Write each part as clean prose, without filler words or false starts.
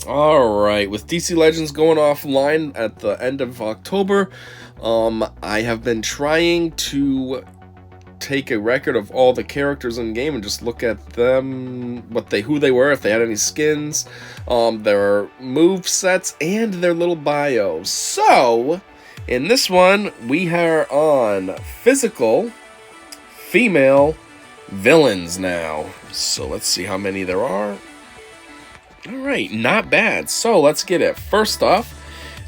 Alright, with DC Legends going offline at the end of October, I have been trying to take a record of all the characters in game and just look at them, who they were, if they had any skins, their move sets, and their little bios. So, in this one, we are on physical female villains now. So let's see how many there are. Alright, not bad. So let's get it. First off,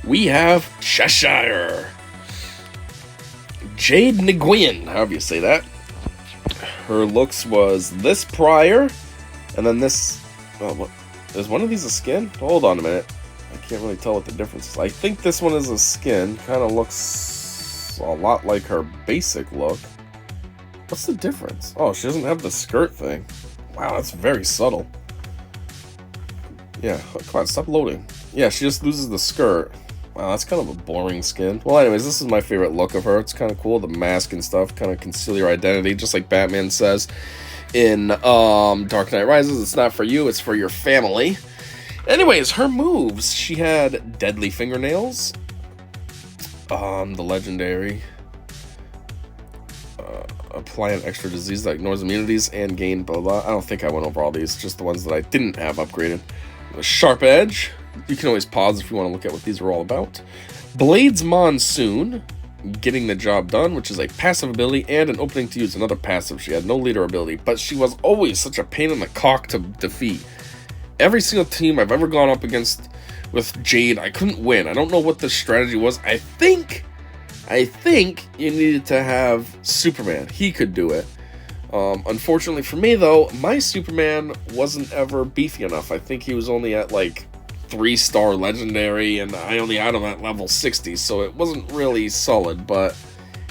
we have Cheshire. Jade Nguyen, however you say that. Her looks was this prior, and then this. Oh, what? Is one of these a skin? Hold on a minute. I can't really tell what the difference is. I think this one is a skin. Kind of looks a lot like her basic look. What's the difference? Oh, she doesn't have the skirt thing. Wow, that's very subtle. Yeah, come on, stop loading. Yeah, she just loses the skirt. Wow, that's kind of a boring skin. Well, anyways, this is my favorite look of her. It's kind of cool. The mask and stuff kind of conceal your identity, just like Batman says in Dark Knight Rises. It's not for you, it's for your family. Anyways, her moves. She had deadly fingernails. The legendary. Apply an extra disease that ignores immunities and gain blah blah. I don't think I went over all these, just the ones that I didn't have upgraded. A sharp edge. You can always pause if you want to look at what these are all about. Blades Monsoon, getting the job done, which is a passive ability and an opening to use another passive. She had no leader ability, but she was always such a pain in the cock to defeat. Every single team I've ever gone up against with Jade, I couldn't win. I don't know what the strategy was. I think you needed to have Superman. He could do it. Unfortunately for me, though, my Superman wasn't ever beefy enough. I think he was only at, like, 3-star legendary, and I only had him at level 60, so it wasn't really solid. But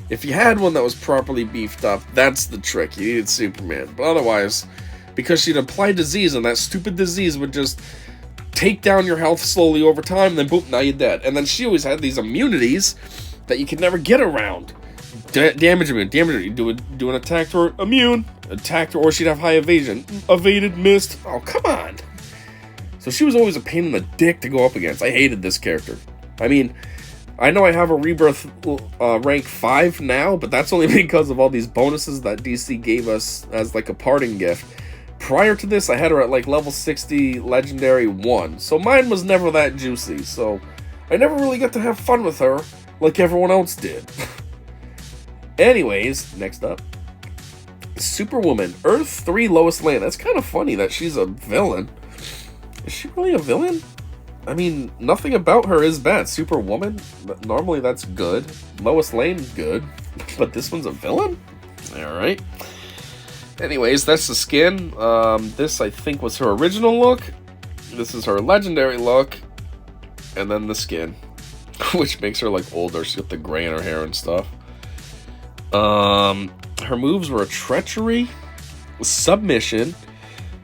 if you had one that was properly beefed up, that's the trick. You needed Superman. But otherwise, because she'd apply disease, and that stupid disease would just take down your health slowly over time, and then boop, now you're dead. And then she always had these immunities that you could never get around. Damage immune. You do an attack to her, immune. Attacked her, or she'd have high evasion. Evaded, missed. Oh, come on. So she was always a pain in the dick to go up against. I hated this character. I mean, I know I have a rebirth rank 5 now, but that's only because of all these bonuses that DC gave us as like a parting gift. Prior to this, I had her at like level 60 legendary 1. So mine was never that juicy. So I never really got to have fun with her like everyone else did. Anyways, next up, Superwoman, Earth 3 Lois Lane. That's kind of funny that she's a villain. Is she really a villain? I mean, nothing about her is bad. Superwoman, normally that's good. Lois Lane, good. But this one's a villain? Alright. Anyways, that's the skin. This, I think, was her original look. This is her legendary look. And then the skin. Which makes her, like, older. She's got the gray in her hair and stuff. Her moves were treachery, submission,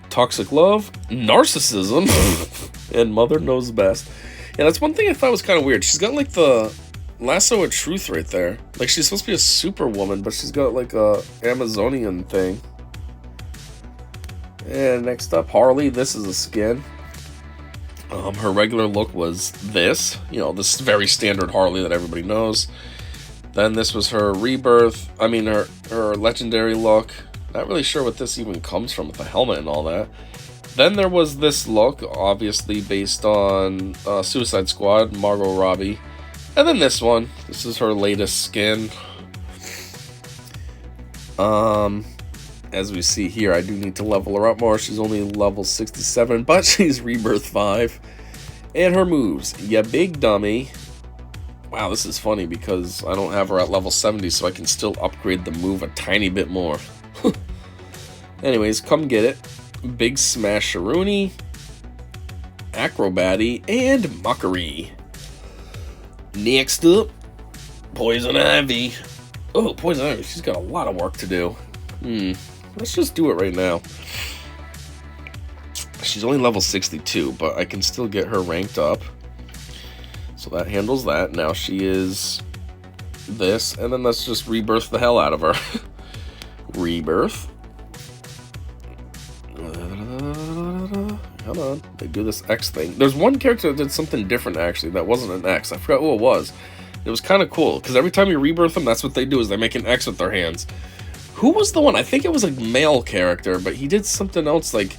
toxic love, narcissism, and mother knows best. Yeah, that's one thing I thought was kind of weird. She's got like the lasso of truth right there. Like she's supposed to be a superwoman, but she's got like a Amazonian thing. And next up, Harley. This is a skin. Her regular look was this. You know, this very standard Harley that everybody knows. Then this was her rebirth, her legendary look. Not really sure what this even comes from with the helmet and all that. Then there was this look, obviously based on Suicide Squad, Margot Robbie. And then this one. This is her latest skin. As we see here, I do need to level her up more. She's only level 67, but she's rebirth 5. And her moves. Ya big dummy. Wow, this is funny because I don't have her at level 70, so I can still upgrade the move a tiny bit more. Anyways, come get it. Big Smasheroonie, Acrobatty, and Mockery. Next up, Poison Ivy. Oh, Poison Ivy, she's got a lot of work to do. Let's just do it right now. She's only level 62, but I can still get her ranked up. So that handles that. Now she is this, and then let's just rebirth the hell out of her. Rebirth. Come on. They do this X thing. There's one character that did something different, actually, that wasn't an X. I forgot who it was. It was kind of cool, because every time you rebirth them, that's what they do, is they make an X with their hands. Who was the one? I think it was a male character, but he did something else, like,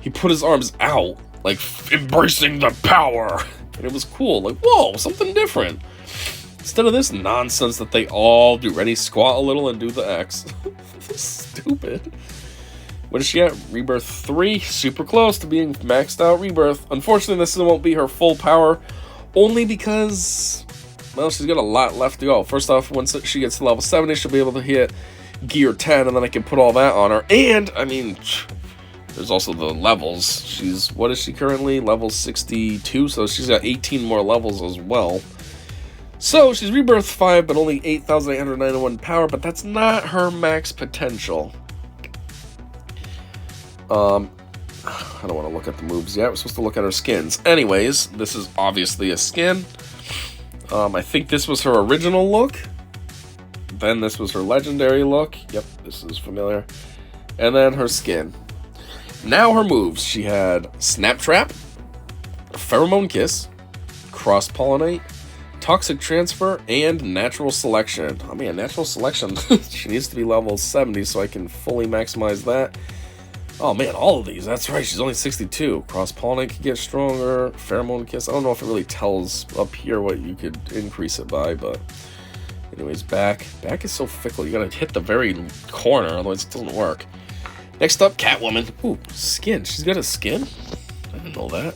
he put his arms out, like, embracing the power. And it was cool. Like, whoa, something different. Instead of this nonsense that they all do. Ready? Squat a little and do the X. Stupid. What is she at? Rebirth 3. Super close to being maxed out Rebirth. Unfortunately, this won't be her full power. Only because, well, she's got a lot left to go. First off, once she gets to level 70, she'll be able to hit Gear 10, and then I can put all that on her. And, I mean, there's also the levels. She's, what is she currently? Level 62, so she's got 18 more levels as well. So, she's Rebirth 5, but only 8,891 power, but that's not her max potential. I don't want to look at the moves yet. We're supposed to look at her skins. Anyways, this is obviously a skin. I think this was her original look. Then this was her legendary look. Yep, this is familiar. And then her skin. Now her moves. She had Snap Trap, Pheromone Kiss, Cross Pollinate, Toxic Transfer, and Natural Selection. I mean, Natural Selection, she needs to be level 70 so I can fully maximize that. Oh man, all of these. That's right, she's only 62. Cross Pollinate can get stronger. Pheromone Kiss. I don't know if it really tells up here what you could increase it by, but anyways, back. Back is so fickle. You gotta hit the very corner, otherwise it doesn't work. Next up, Catwoman. Ooh, skin. She's got a skin? I didn't know that.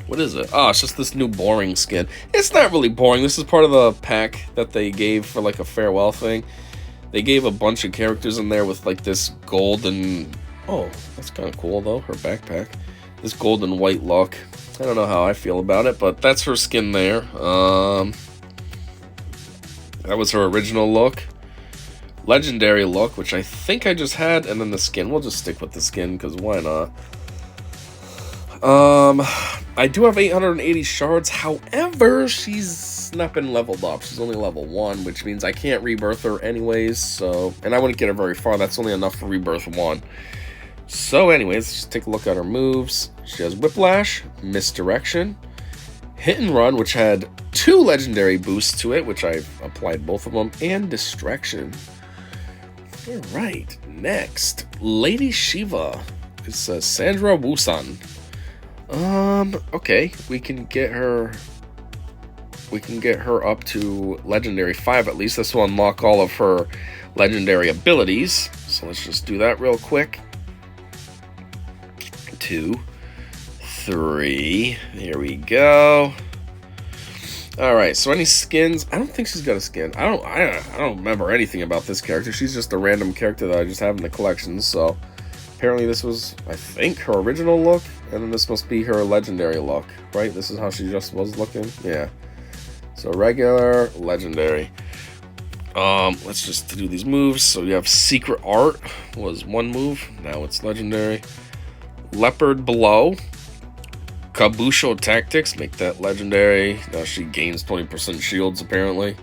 What is it? Oh, it's just this new boring skin. It's not really boring. This is part of the pack that they gave for like a farewell thing. They gave a bunch of characters in there with like this golden... Oh, that's kind of cool though, her backpack. This golden white look. I don't know how I feel about it, but that's her skin there. That was her original look. Legendary look, which I think I just had, and then the skin. We'll just stick with the skin, because why not? I do have 880 shards, however, she's not been leveled up. She's only level 1, which means I can't rebirth her anyways, so... And I wouldn't get her very far, that's only enough for rebirth 1. So anyways, let's just take a look at her moves. She has Whiplash, Misdirection, Hit and Run, which had 2 legendary boosts to it, which I've applied both of them, and Distraction. Alright, next, Lady Shiva. It's Sandra Wusan. Okay, we can get her up to Legendary 5 at least. This will unlock all of her legendary abilities. So let's just do that real quick. 2, 3, here we go. Alright, so any skins? I don't think she's got a skin. I don't remember anything about this character. She's just a random character that I just have in the collection, so apparently this was, I think, her original look, and then this must be her legendary look, right? This is how she just was looking? Yeah. So regular, legendary. Let's just do these moves. So you have Secret Art was one move. Now it's legendary. Leopard Blow. Kabusho Tactics, make that legendary. Now she gains 20% shields, apparently.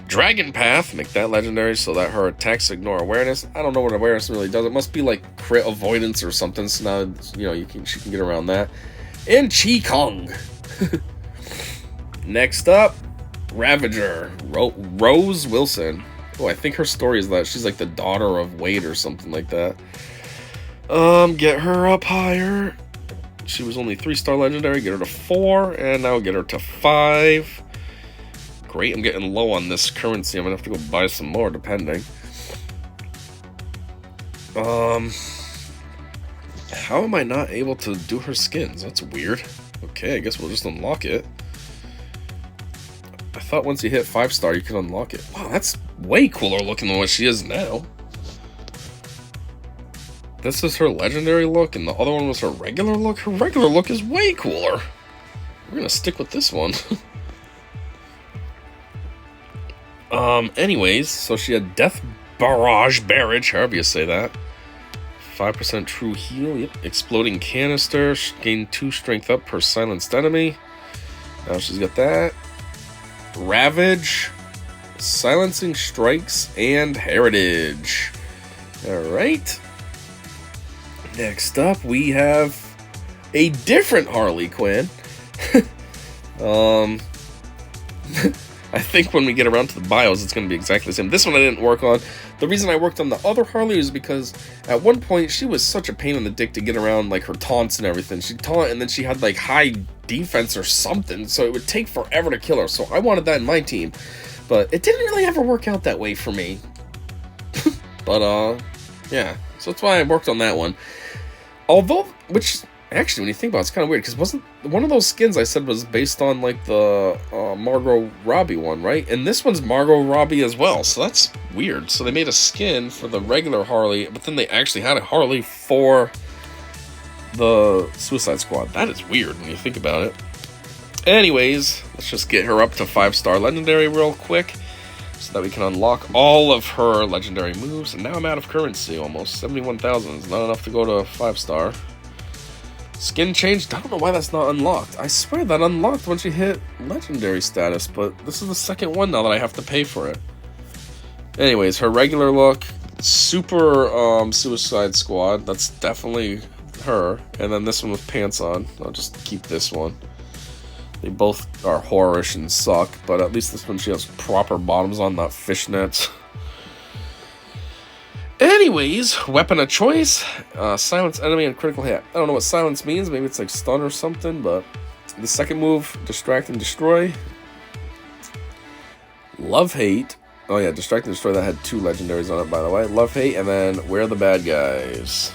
Dragon Path, make that legendary so that her attacks ignore awareness. I don't know what awareness really does. It must be like crit avoidance or something. So now, you know, she can get around that. And Chi Kong. Next up, Ravager, Rose Wilson. Oh, I think her story is that she's like the daughter of Wade or something like that. Get her up higher. She was only 3-star legendary. Get her to 4, and now get her to 5. Great, I'm getting low on this currency. I'm gonna have to go buy some more, depending. How am I not able to do her skins? That's weird. Okay, I guess we'll just unlock it. I thought once you hit 5-star, you could unlock it. Wow, that's way cooler looking than what she is now. This is her legendary look, and the other one was her regular look. Her regular look is way cooler. We're gonna stick with this one. Anyways, so she had Death Barrage, however you say that. 5% true heal, yep. Exploding Canister, gain 2 strength up per silenced enemy. Now she's got that. Ravage, Silencing Strikes, and Heritage. Alright. Next up, we have a different Harley Quinn. I think when we get around to the bios, it's going to be exactly the same. This one I didn't work on. The reason I worked on the other Harley is because at one point she was such a pain in the dick to get around, like her taunts and everything. She'd taunt and then she had like high defense or something, so it would take forever to kill her. So I wanted that in my team, but it didn't really ever work out that way for me. But yeah, so that's why I worked on that one. Although, which actually, when you think about it, it's kind of weird, because wasn't one of those skins I said was based on like the Margot Robbie one, right? And this one's Margot Robbie as well, so that's weird. So they made a skin for the regular Harley, but then they actually had a Harley for the Suicide Squad. That is weird when you think about it. Anyways, let's just get her up to 5-star legendary real quick, so that we can unlock all of her legendary moves. And now I'm out of currency almost. 71,000 is not enough to go to 5-star. Skin changed. I don't know why that's not unlocked. I swear that unlocked once you hit legendary status, but this is the second one now that I have to pay for it. Anyways, her regular look, super Suicide Squad. That's definitely her. And then this one with pants on. I'll just keep this one. They both are horrorish and suck, but at least this one she has proper bottoms on, not fishnets. Anyways, weapon of choice, silence enemy and critical hit. I don't know what silence means, maybe it's like stun or something, but the second move, distract and destroy. Love hate. Oh yeah, distract and destroy, that had 2 legendaries on it, by the way. Love hate, and then we're the bad guys.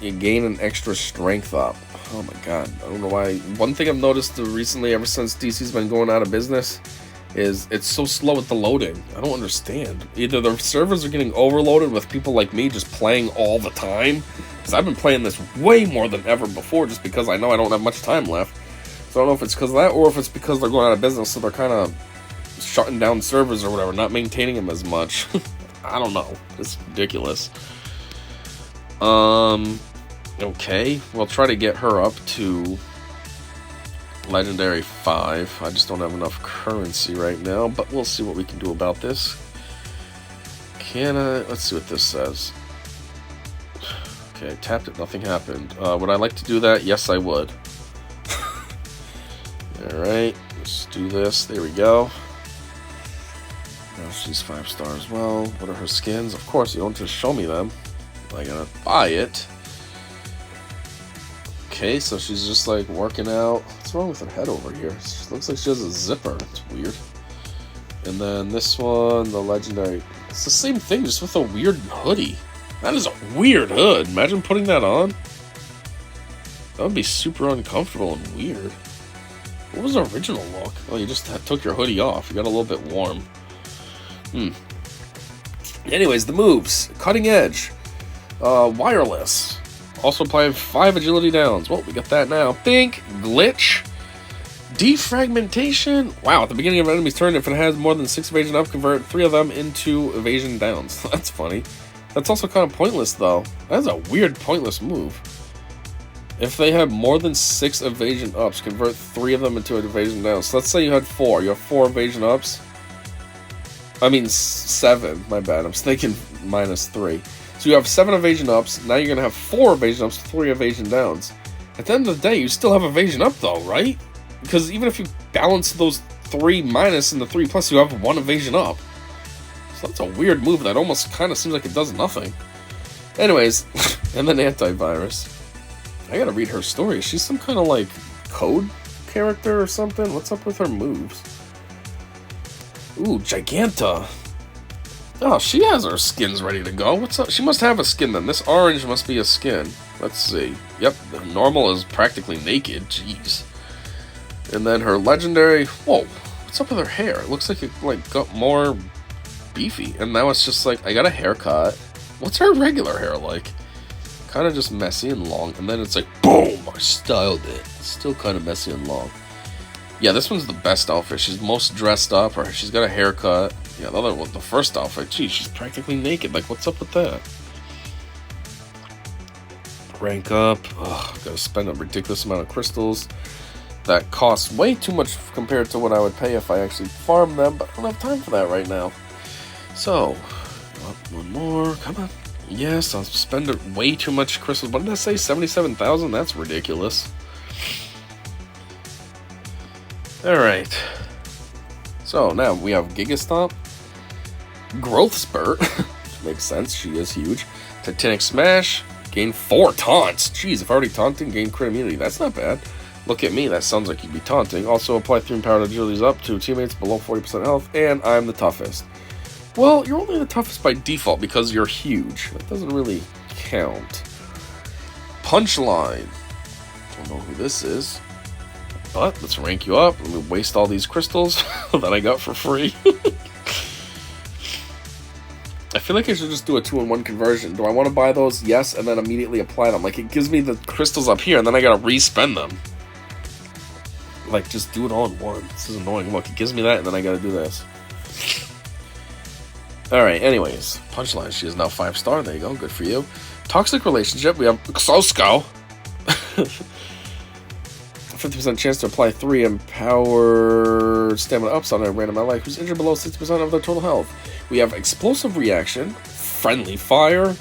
You gain an extra strength up. Oh my god, I don't know why. One thing I've noticed recently, ever since DC's been going out of business, is it's so slow with the loading. I don't understand. Either the servers are getting overloaded with people like me just playing all the time, because I've been playing this way more than ever before, just because I know I don't have much time left. So I don't know if it's because of that, or if it's because they're going out of business, so they're kind of shutting down servers or whatever, not maintaining them as much. I don't know. It's ridiculous. Okay, we'll try to get her up to legendary 5. I just don't have enough currency right now, but we'll see what we can do about this. Let's see what this says. Okay, tapped it, nothing happened. Would I like to do that? Yes, I would. Alright, let's do this. There we go. Now she's 5-star as well. What are her skins? Of course, you don't just show me them. I gotta buy it. Okay, so she's just like working out. What's wrong with her head over here? She looks like she has a zipper. It's weird. And then this one, the legendary. It's the same thing, just with a weird hoodie. That is a weird hood. Imagine putting that on. That would be super uncomfortable and weird. What was the original look? Oh, you just took your hoodie off. You got a little bit warm. Anyways, the moves. Cutting edge. Wireless. Also applying 5 agility downs. Well, we got that now. Think. Glitch. Defragmentation. Wow, at the beginning of an enemy's turn, if it has more than 6 evasion up, convert 3 of them into evasion downs. That's funny. That's also kind of pointless, though. That's a weird, pointless move. If they have more than 6 evasion ups, convert 3 of them into evasion downs. So let's say you had 4. You have 4 evasion ups. I mean, 7. My bad. I'm thinking minus 3. So you have 7 evasion ups. Now you're going to have 4 evasion ups, 3 evasion downs. At the end of the day, you still have evasion up, though, right? Because even if you balance those 3 minus and the 3 plus, you have 1 evasion up. So that's a weird move that almost kind of seems like it does nothing. Anyways, and then antivirus. I gotta read her story. She's some kind of like code character or something. What's up with her moves? Ooh, Giganta. Oh, she has her skins ready to go. What's up? She must have a skin then. This orange must be a skin. Let's see. Yep, normal is practically naked. Jeez. And then her legendary. Whoa, what's up with her hair? It looks like it got more beefy. And now it's just like I got a haircut. What's her regular hair like? Kind of just messy and long. And then it's like boom, I styled it. Still kind of messy and long. Yeah, this one's the best outfit. She's most dressed up, or she's got a haircut. Yeah, the other one, the first outfit, geez, she's practically naked. Like, what's up with that? Rank up. Ugh, gotta spend a ridiculous amount of crystals. That costs way too much compared to what I would pay if I actually farmed them, but I don't have time for that right now. So, one more. Come on. Yes, I'll spend way too much crystals. What did I say? 77,000? That's ridiculous. Alright. So now we have Giga Stomp. Growth Spurt. Makes sense. She is huge. Titanic Smash. Gain 4 taunts. Jeez, if already taunting, gain crit immunity. That's not bad. Look at me. That sounds like you'd be taunting. Also, apply 3 power agilities up to teammates below 40% health. And I'm the toughest. Well, you're only the toughest by default because you're huge. That doesn't really count. Punchline. Don't know who this is. But let's rank you up. Let me waste all these crystals that I got for free. I feel like I should just do a 2-in-1 conversion. Do I want to buy those? Yes, and then immediately apply them. Like, it gives me the crystals up here, and then I gotta re-spend them. Like, just do it all in one. This is annoying. Look, it gives me that, and then I gotta do this. Alright, anyways. Punchline. She is now 5-star. There you go. Good for you. Toxic Relationship. We have Xosko. 50% chance to apply 3 empowered stamina ups on a random ally who's injured below 60% of their total health. We have Explosive Reaction, Friendly Fire,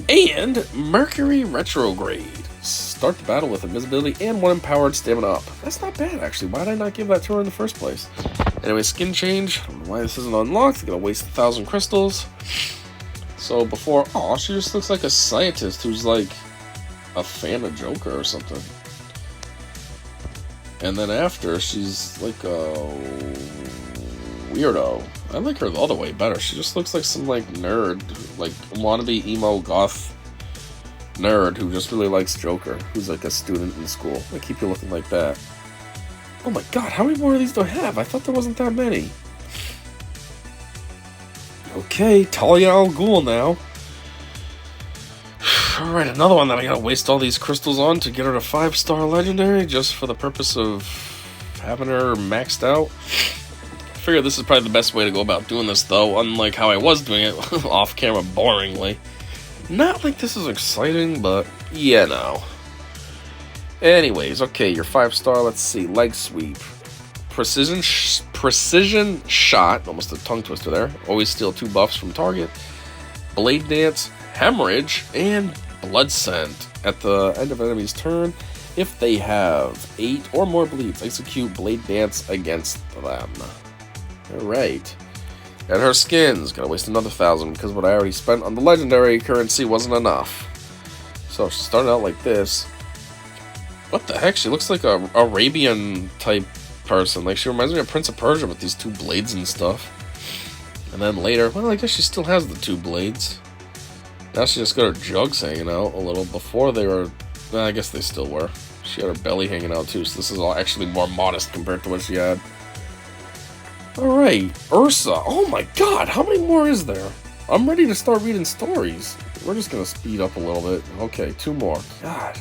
and Mercury Retrograde. Start the battle with invisibility and 1 empowered stamina up. That's not bad, actually. Why did I not give that to her in the first place? Anyway, skin change. I don't know why this isn't unlocked. I'm gonna waste 1,000 crystals. So before... Oh, she just looks like a scientist who's like a fan of Joker or something. And then after, she's like a weirdo. I like her the other way better. She just looks like some like nerd, like wannabe emo goth nerd who just really likes Joker, who's like a student in school. They keep you looking like that. Oh my god, how many more of these do I have? I thought there wasn't that many. Okay, Talia al Ghul now. Alright, another one that I gotta waste all these crystals on to get her to 5-star legendary just for the purpose of having her maxed out. I figure this is probably the best way to go about doing this though, unlike how I was doing it off camera boringly. Not like this is exciting, but yeah, no. Anyways, okay, your 5-star, let's see, leg sweep. Precision shot, almost a tongue twister there. Always steal 2 buffs from target. Blade dance, hemorrhage, and blood scent. At the end of an enemy's turn, if they have 8 or more bleeds, execute blade dance against them. Alright. And her skins, gotta waste another 1,000 because what I already spent on the legendary currency wasn't enough. So she started out like this. What the heck? She looks like a Arabian type person. Like, she reminds me of Prince of Persia with these 2 blades and stuff. And then later, well, I guess she still has the 2 blades. Now she just got her jugs hanging out a little. Before they were, I guess they still were. She had her belly hanging out too, so this is all actually more modest compared to what she had. Alright, Ursa. Oh my god, how many more is there? I'm ready to start reading stories. We're just gonna speed up a little bit. Okay, 2 more. God.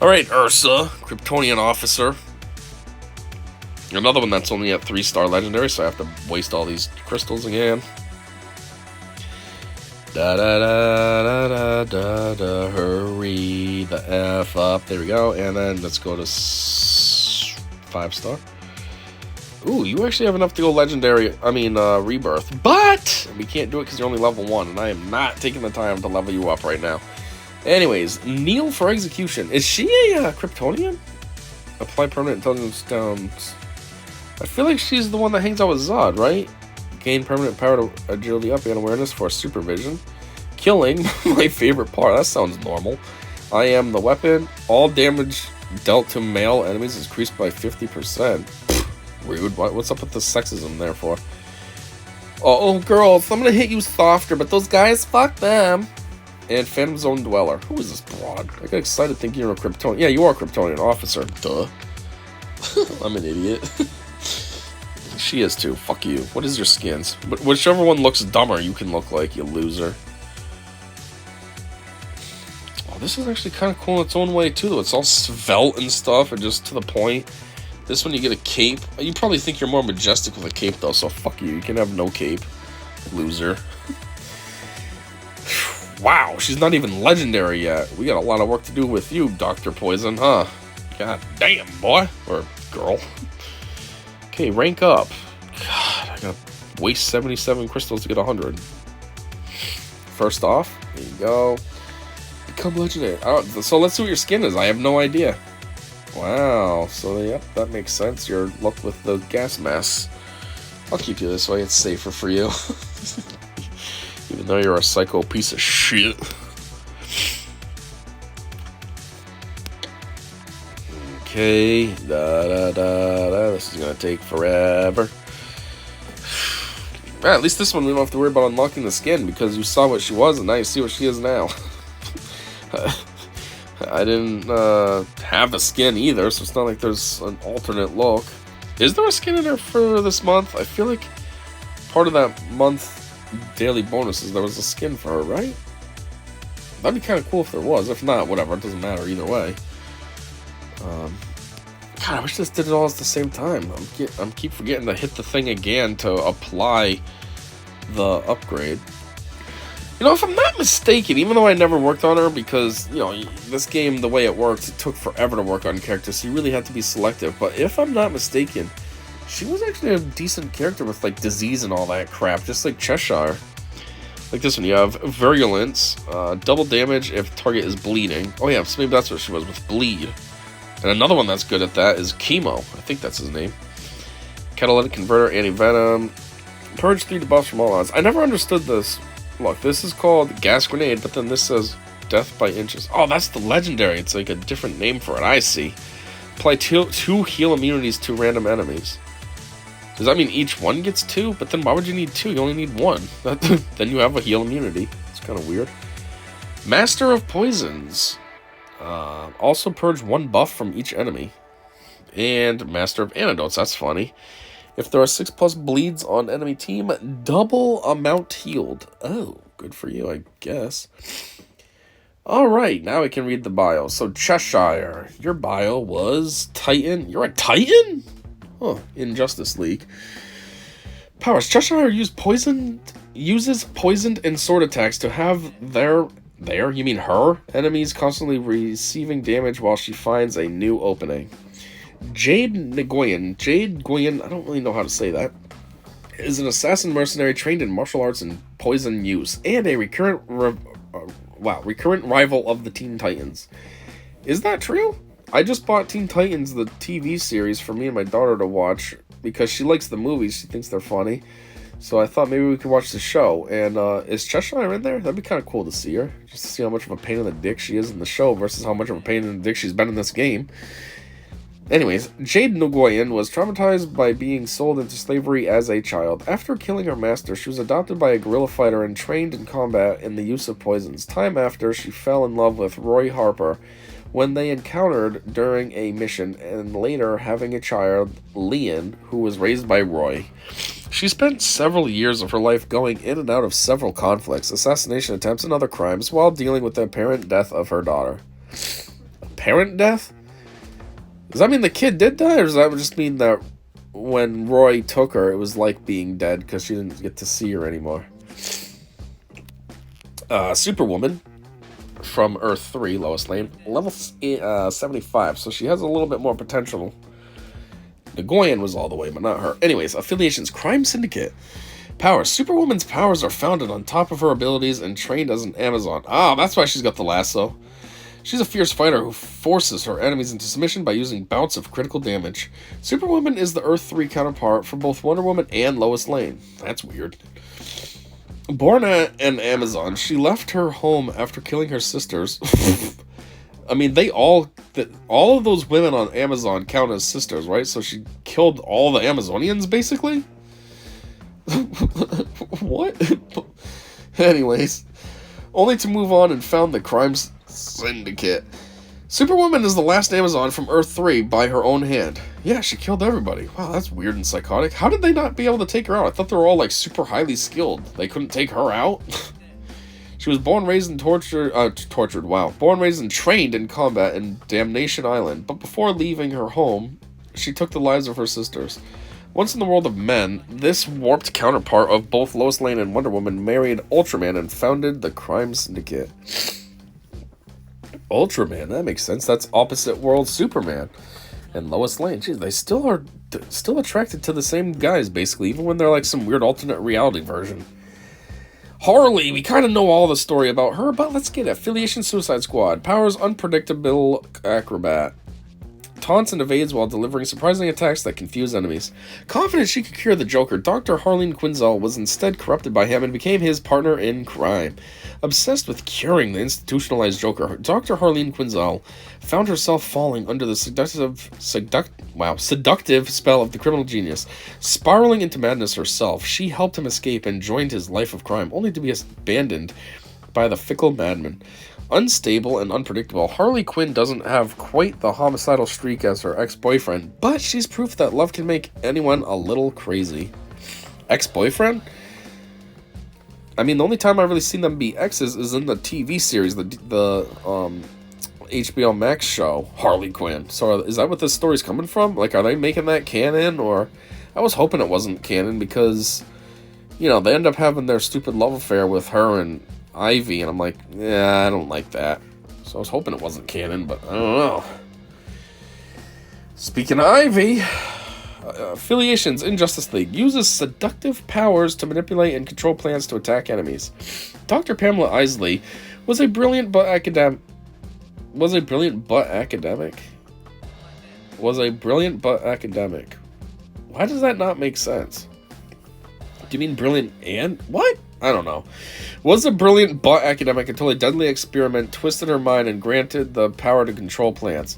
Alright, Ursa, Kryptonian officer. Another one that's only at 3-star legendary, so I have to waste all these crystals again. Da da da da da da da, hurry the F up. There we go, and then let's go to 5-star. Ooh, you actually have enough to go legendary, rebirth, but we can't do it because you're only level 1, and I am not taking the time to level you up right now. Anyways, kneel for execution. Is she a Kryptonian? Apply permanent intelligence down. I feel like she's the one that hangs out with Zod, right? Gain permanent power to agility up and awareness for supervision. Killing, my favorite part. That sounds normal. I am the weapon. All damage dealt to male enemies is increased by 50%. Rude. What's up with the sexism there for? Oh, girls, I'm gonna hit you softer, but those guys, fuck them. And Phantom Zone Dweller. Who is this broad? I got excited thinking you're a Kryptonian. Yeah, you are a Kryptonian officer. Duh. I'm an idiot. She is too. Fuck you. What is your skins? But whichever one looks dumber, you can look like, you loser. Oh, this is actually kind of cool in its own way, too. It's all svelte and stuff and just to the point. This one you get a cape. You probably think you're more majestic with a cape, though, so fuck you. You can have no cape. Loser. Wow, she's not even legendary yet. We got a lot of work to do with you, Dr. Poison, huh? God damn, boy. Or girl. Okay, rank up. God, I gotta waste 77 crystals to get 100. first off, there you go. Become legendary. So let's see what your skin is. I have no idea. Wow. So, yep, that makes sense. Your luck with the gas mask. I'll keep you this way. It's safer for you. Even though you're a psycho piece of shit. Okay. This is going to take forever. At least this one we don't have to worry about unlocking the skin because you saw what she was and now you see what she is now. I didn't have a skin either, so it's not like there's an alternate look. Is there a skin in there for this month? I feel like part of that month daily bonuses there was a skin for her, right? That'd be kind of cool if there was. If not, whatever, it doesn't matter either way. God, I wish this did it all at the same time. I'm keep forgetting to hit the thing again to apply the upgrade. You know, if I'm not mistaken, even though I never worked on her, because, you know, this game, the way it works, it took forever to work on characters, so you really had to be selective. But if I'm not mistaken, she was actually a decent character with, like, disease and all that crap, just like Cheshire. Like this one, you have Virulence, double damage if target is bleeding. Oh yeah, so maybe that's what she was, with Bleed. And another one that's good at that is Chemo. I think that's his name. Catalytic Converter, Anti-Venom. Purge 3 debuffs from all odds. I never understood this. Look, this is called Gas Grenade, but then this says Death by Inches. Oh, that's the legendary. It's like a different name for it. I see. Apply two heal immunities to random enemies. Does that mean each one gets 2? But then why would you need 2? You only need 1. Then you have a heal immunity. It's kind of weird. Master of Poisons. Also purge 1 buff from each enemy. And Master of Antidotes. That's funny. If there are 6+ bleeds on enemy team, double amount healed. Oh, good for you, I guess. Alright, now we can read the bio. So, Cheshire, your bio was Titan. You're a Titan? Huh, in Justice League. Powers. Cheshire uses poisoned and sword attacks to have you mean her? Enemies constantly receiving damage while she finds a new opening. Jade Nguyen, I don't really know how to say that, is an assassin mercenary trained in martial arts and poison use, and a recurrent rival of the Teen Titans. Is that true? I just bought Teen Titans, the TV series, for me and my daughter to watch, because she likes the movies, she thinks they're funny. So I thought maybe we could watch the show. And is Cheshire in there? That'd be kind of cool to see her, just to see how much of a pain in the dick she is in the show versus how much of a pain in the dick she's been in this game. Anyways, Jade Nguyen was traumatized by being sold into slavery as a child. After killing her master, she was adopted by a guerrilla fighter and trained in combat in the use of poisons. Time after, she fell in love with Roy Harper when they encountered during a mission, and later having a child, Leon, who was raised by Roy. She spent several years of her life going in and out of several conflicts, assassination attempts, and other crimes while dealing with the apparent death of her daughter. Apparent death? Does that mean the kid did die, or does that just mean that when Roy took her, it was like being dead because she didn't get to see her anymore? Superwoman from Earth 3, Lois Lane, level 75, so she has a little bit more potential. Nguyen was all the way, but not her. Anyways, affiliations, Crime Syndicate. Powers. Superwoman's powers are founded on top of her abilities and trained as an Amazon. Ah, that's why she's got the lasso. She's a fierce fighter who forces her enemies into submission by using bouts of critical damage. Superwoman is the Earth 3 counterpart for both Wonder Woman and Lois Lane. That's weird. Born an Amazon, she left her home after killing her sisters. I mean, all of those women on Amazon count as sisters, right? So she killed all the Amazonians, basically? What? Anyways, only to move on and found the Crime Syndicate. Superwoman is the last Amazon from Earth 3 by her own hand. Yeah, she killed everybody. Wow, that's weird and psychotic. How did they not be able to take her out? I thought they were all, like, super highly skilled. They couldn't take her out? She was born, raised, and born, raised, and trained in combat in Damnation Island. But before leaving her home, she took the lives of her sisters. Once in the world of men, this warped counterpart of both Lois Lane and Wonder Woman married Ultraman and founded the Crime Syndicate. Ultraman, that makes sense. That's opposite world Superman and Lois Lane. Jeez, they still are attracted to the same guys, basically, even when they're like some weird alternate reality version. Harley, we kind of know all the story about her, but let's get it. Affiliation Suicide Squad. Powers unpredictable acrobat. Taunts and evades while delivering surprising attacks that confuse enemies. Confident she could cure the Joker, Dr. Harleen Quinzel was instead corrupted by him and became his partner in crime. Obsessed with curing the institutionalized Joker, Dr. Harleen Quinzel found herself falling under the seductive spell of the criminal genius. Spiraling into madness herself, she helped him escape and joined his life of crime, only to be abandoned by the fickle madman. Unstable and unpredictable, Harley Quinn doesn't have quite the homicidal streak as her ex-boyfriend, but she's proof that love can make anyone a little crazy. Ex-boyfriend? I mean, the only time I've really seen them be exes is in the TV series, the HBO Max show, Harley Quinn. So is that what this story's coming from? Like, are they making that canon? Or I was hoping it wasn't canon because, you know, they end up having their stupid love affair with her and Ivy, and I'm like, yeah, I don't like that. So I was hoping it wasn't canon, but I don't know. Speaking of Ivy, affiliations in Justice League uses seductive powers to manipulate and control plans to attack enemies. Dr. Pamela Isley was a brilliant but academic. Why does that not make sense? Do you mean brilliant and what? I don't know. Was a brilliant but academic until a deadly experiment twisted her mind and granted the power to control plants.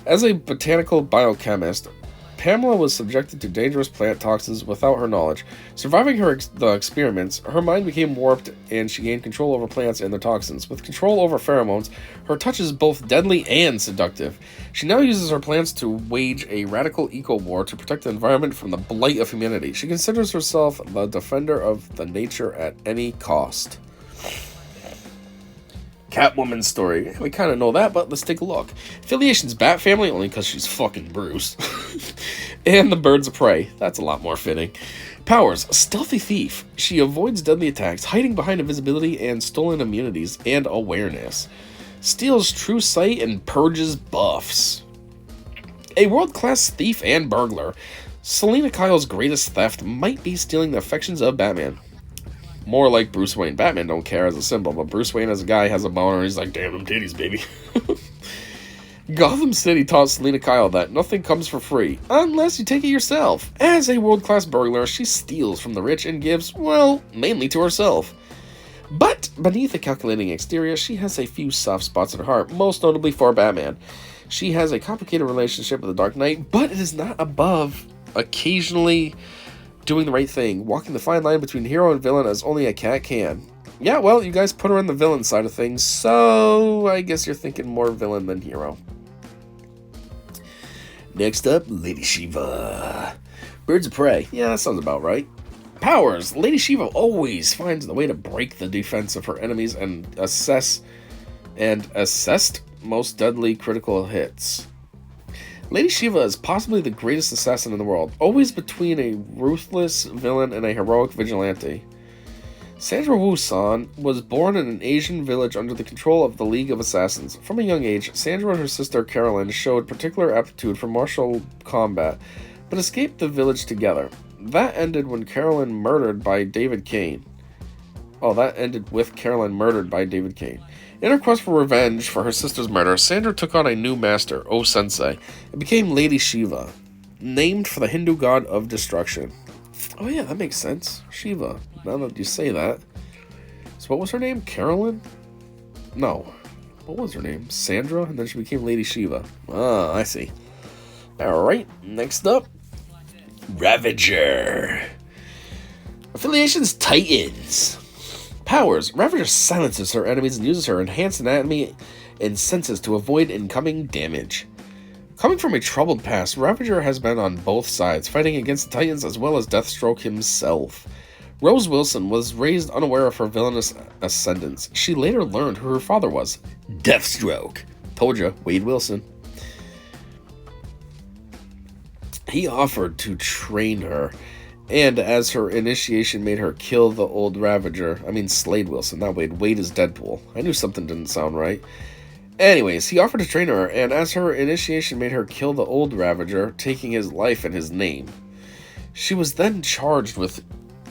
As a botanical biochemist, Pamela was subjected to dangerous plant toxins without her knowledge. Surviving the experiments, her mind became warped and she gained control over plants and their toxins. With control over pheromones, her touch is both deadly and seductive. She now uses her plants to wage a radical eco-war to protect the environment from the blight of humanity. She considers herself the defender of the nature at any cost. Catwoman story. We kind of know that, but let's take a look. Affiliations Bat Family, only because she's fucking Bruce. And the Birds of Prey. That's a lot more fitting. Powers. Stealthy thief. She avoids deadly attacks, hiding behind invisibility and stolen immunities and awareness. Steals true sight and purges buffs. A world-class thief and burglar. Selena Kyle's greatest theft might be stealing the affections of Batman. More like Bruce Wayne. Batman don't care as a symbol, but Bruce Wayne as a guy has a boner and he's like, damn them titties, baby. Gotham City taught Selena Kyle that nothing comes for free, unless you take it yourself. As a world-class burglar, she steals from the rich and gives, well, mainly to herself. But beneath a calculating exterior, she has a few soft spots in her heart, most notably for Batman. She has a complicated relationship with the Dark Knight, but it is not above occasionally doing the right thing, walking the fine line between hero and villain as only a cat can. Yeah, well, you guys put her on the villain side of things, so I guess you're thinking more villain than hero. Next up, Lady Shiva. Birds of Prey. Yeah, that sounds about right. Powers. Lady Shiva always finds the way to break the defense of her enemies and assessed most deadly critical hits. Lady Shiva is possibly the greatest assassin in the world, always between a ruthless villain and a heroic vigilante. Sandra Wu-san was born in an Asian village under the control of the League of Assassins. From a young age, Sandra and her sister Carolyn showed particular aptitude for martial combat, but escaped the village together. That ended when Carolyn murdered by David Kane. In her quest for revenge for her sister's murder, Sandra took on a new master, O-Sensei, and became Lady Shiva, named for the Hindu god of destruction. Oh yeah, that makes sense. Shiva, now that you say that. So what was her name? Carolyn? No. What was her name? Sandra? And then she became Lady Shiva. Ah, I see. Alright, next up. Ravager. Affiliations Titans. Powers. Ravager silences her enemies and uses her enhanced anatomy and senses to avoid incoming damage. Coming from a troubled past, Ravager has been on both sides, fighting against the Titans as well as Deathstroke himself. Rose Wilson was raised unaware of her villainous ascendance. She later learned who her father was. Deathstroke. Told ya, Wade Wilson. He offered to train her, and as her initiation made her kill the old Ravager. I mean Slade Wilson, not Wade. Wade is Deadpool. I knew something didn't sound right. Anyways, he offered to train her, and as her initiation made her kill the old Ravager, taking his life in his name. She was then charged with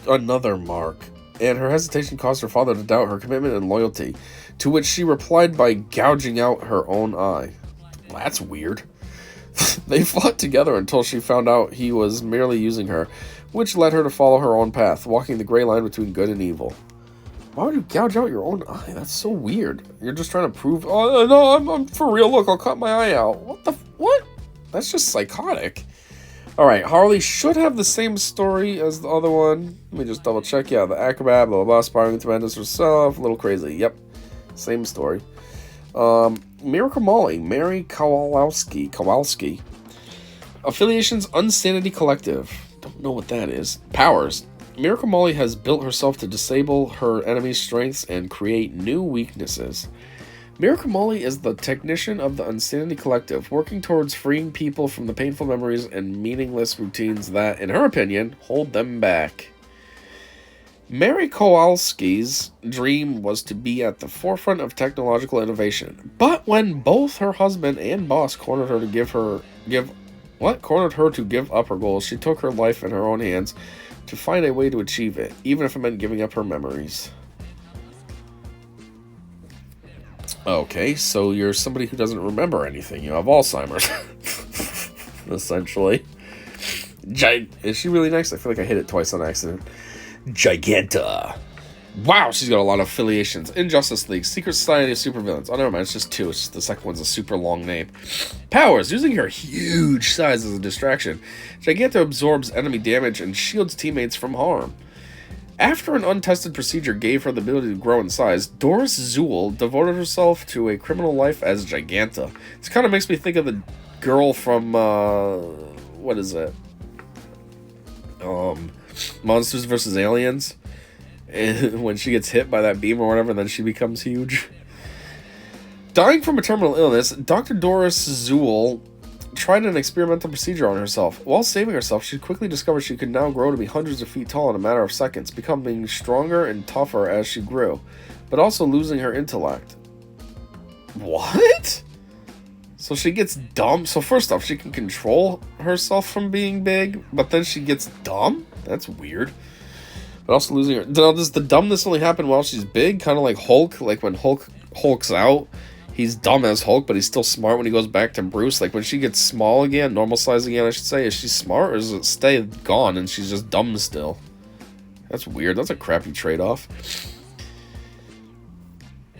another mark, and her hesitation caused her father to doubt her commitment and loyalty, to which she replied by gouging out her own eye. Well, that's weird. They fought together until she found out he was merely using her, which led her to follow her own path, walking the gray line between good and evil. Why would you gouge out your own eye? That's so weird. You're just trying to prove, oh, no, I'm for real. Look, I'll cut my eye out. What? That's just psychotic. All right, Harley should have the same story as the other one. Let me just double check. Yeah, the acrobat, blah, blah, blah, aspiring to madness herself. A little crazy. Yep, same story. Miracle Molly, Mary Kowalski. Affiliations, Unsanity Collective. Don't know what that is. Powers. Miracle Molly has built herself to disable her enemy's strengths and create new weaknesses. Miracle Molly is the technician of the Unsanity Collective, working towards freeing people from the painful memories and meaningless routines that, in her opinion, hold them back. Mary Kowalski's dream was to be at the forefront of technological innovation, but when both her husband and boss cornered her to give up her goals, she took her life in her own hands to find a way to achieve it, even if it meant giving up her memories. Okay, so you're somebody who doesn't remember anything. You have Alzheimer's. Essentially. Is she really nice? I feel like I hit it twice on accident. Giganta. Wow, she's got a lot of affiliations. Injustice League, Secret Society of Supervillains. Oh, never mind, it's just two. It's just the second one's a super long name. Powers, using her huge size as a distraction. Giganta absorbs enemy damage and shields teammates from harm. After an untested procedure gave her the ability to grow in size, Doris Zool devoted herself to a criminal life as Giganta. This kind of makes me think of the girl from, what is it? Monsters vs. Aliens. And when she gets hit by that beam or whatever, then she becomes huge. Dying from a terminal illness, Dr. Doris Zool tried an experimental procedure on herself. While saving herself, she quickly discovered she could now grow to be hundreds of feet tall in a matter of seconds, becoming stronger and tougher as she grew, but also losing her intellect. What? So she gets dumb? So first off, she can control herself from being big, but then she gets dumb? That's weird. But also losing her... Now, does the dumbness only happen while she's big? Kind of like Hulk? Like when Hulk hulks out, he's dumb as Hulk, but he's still smart when he goes back to Bruce. Like when she gets small again, normal size again, I should say, is she smart or does it stay gone and she's just dumb still? That's weird. That's a crappy trade-off.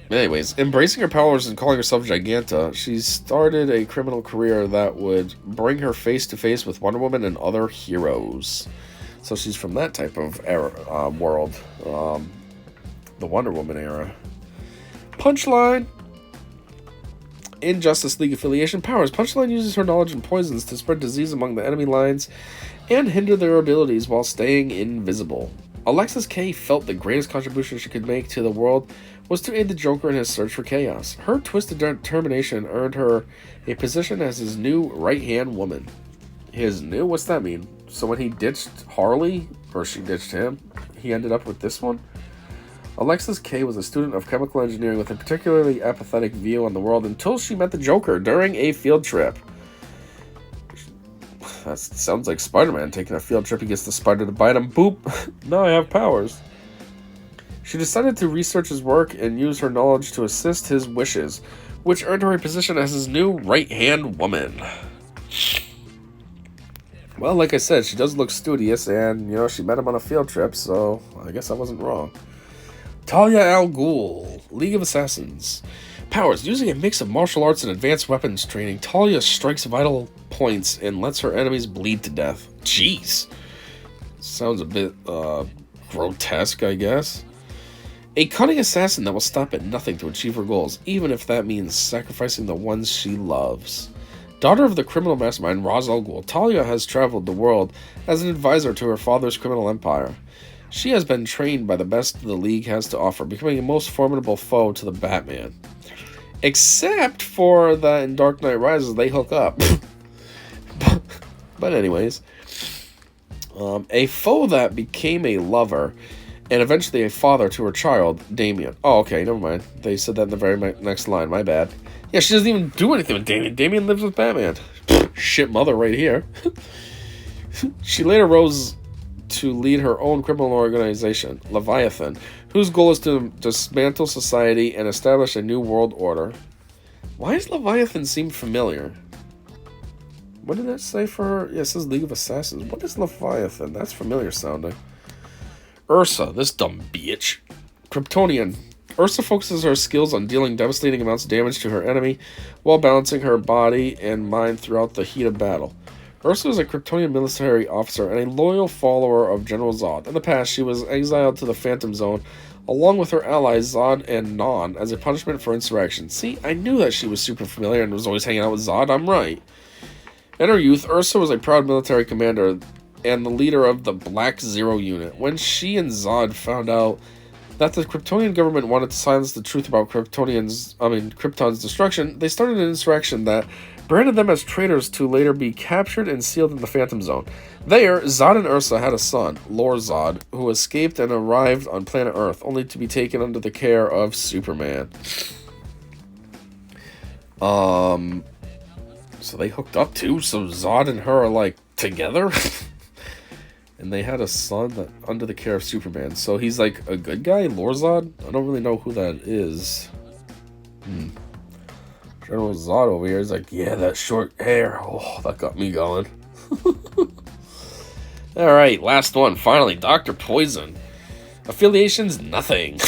Anyways, embracing her powers and calling herself Giganta, she started a criminal career that would bring her face to face with Wonder Woman and other heroes. So she's from that type of era, world. The Wonder Woman era. Punchline. Injustice League affiliation powers. Punchline uses her knowledge in poisons to spread disease among the enemy lines and hinder their abilities while staying invisible. Alexis K felt the greatest contribution she could make to the world was to aid the Joker in his search for chaos. Her twisted determination earned her a position as his new right-hand woman. His new? What's that mean? So when he ditched Harley, or she ditched him, he ended up with this one? Alexis K was a student of chemical engineering with a particularly apathetic view on the world until she met the Joker during a field trip. That sounds like Spider-Man taking a field trip. He gets the spider to bite him. Boop! Now I have powers. She decided to research his work and use her knowledge to assist his wishes, which earned her a position as his new right-hand woman. Well, like I said, she does look studious, and, you know, she met him on a field trip, so I guess I wasn't wrong. Talia al Ghul, League of Assassins. Powers. Using a mix of martial arts and advanced weapons training, Talia strikes vital points and lets her enemies bleed to death. Jeez. Sounds a bit, grotesque, I guess. A cunning assassin that will stop at nothing to achieve her goals, even if that means sacrificing the ones she loves. Daughter of the criminal mastermind Ra's al Ghul, Talia has traveled the world as an advisor to her father's criminal empire. She has been trained by the best the League has to offer, becoming a most formidable foe to the Batman. Except for that in Dark Knight Rises, they hook up. But anyways, a foe that became a lover and eventually a father to her child, Damian. Oh, okay, never mind. They said that in the very next line. My bad. Yeah, she doesn't even do anything with Damian. Damian lives with Batman. Shit mother right here. She later rose to lead her own criminal organization, Leviathan, whose goal is to dismantle society and establish a new world order. Why does Leviathan seem familiar? What did that say for her? Yeah, it says League of Assassins. What is Leviathan? That's familiar sounding. Ursa, this dumb bitch. Kryptonian. Ursa focuses her skills on dealing devastating amounts of damage to her enemy while balancing her body and mind throughout the heat of battle. Ursa is a Kryptonian military officer and a loyal follower of General Zod. In the past, she was exiled to the Phantom Zone along with her allies Zod and Non as a punishment for insurrection. See, I knew that she was super familiar and was always hanging out with Zod. I'm right. In her youth, Ursa was a proud military commander and the leader of the Black Zero unit. When she and Zod found out that the Kryptonian government wanted to silence the truth about Krypton's destruction, they started an insurrection that branded them as traitors to later be captured and sealed in the Phantom Zone. There, Zod and Ursa had a son, Lord Zod, who escaped and arrived on planet Earth, only to be taken under the care of Superman. So they hooked up too? So Zod and her are, like, together? And they had a son that under the care of Superman. So he's, like, a good guy? Lord Zod? I don't really know who that is. General Zod over here is like, yeah, that short hair. Oh, that got me going. Alright, last one. Finally, Dr. Poison. Affiliations, nothing.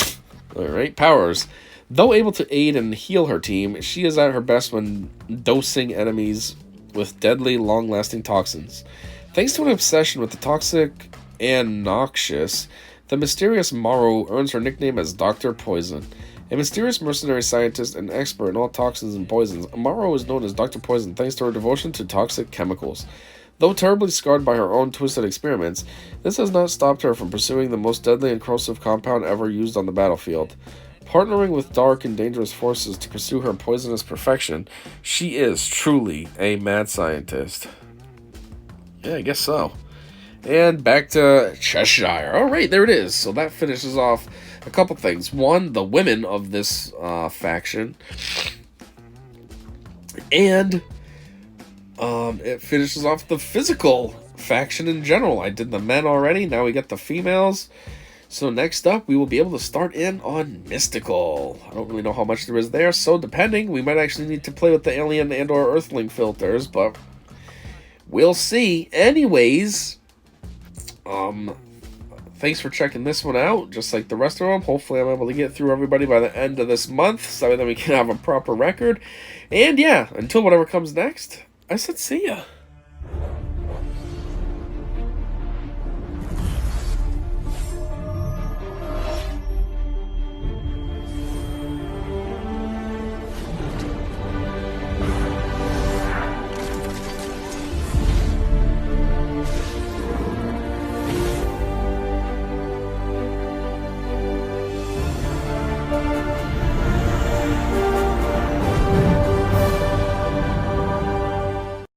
Alright, powers. Though able to aid and heal her team, she is at her best when dosing enemies with deadly, long-lasting toxins. Thanks to an obsession with the toxic and noxious, the mysterious Morrow earns her nickname as Dr. Poison. A mysterious mercenary scientist and expert in all toxins and poisons, Morrow is known as Dr. Poison thanks to her devotion to toxic chemicals. Though terribly scarred by her own twisted experiments, this has not stopped her from pursuing the most deadly and corrosive compound ever used on the battlefield. Partnering with dark and dangerous forces to pursue her poisonous perfection, she is truly a mad scientist. Yeah, I guess so. And back to Cheshire. Alright, there it is. So that finishes off a couple things. One, the women of this faction. And it finishes off the physical faction in general. I did the men already. Now we get the females. So next up, we will be able to start in on Mystical. I don't really know how much there is there, so depending, we might actually need to play with the alien and or earthling filters, but we'll see. Anyways, thanks for checking this one out, just like the rest of them. Hopefully I'm able to get through everybody by the end of this month, so that we can have a proper record. And yeah, until whatever comes next, I said see ya.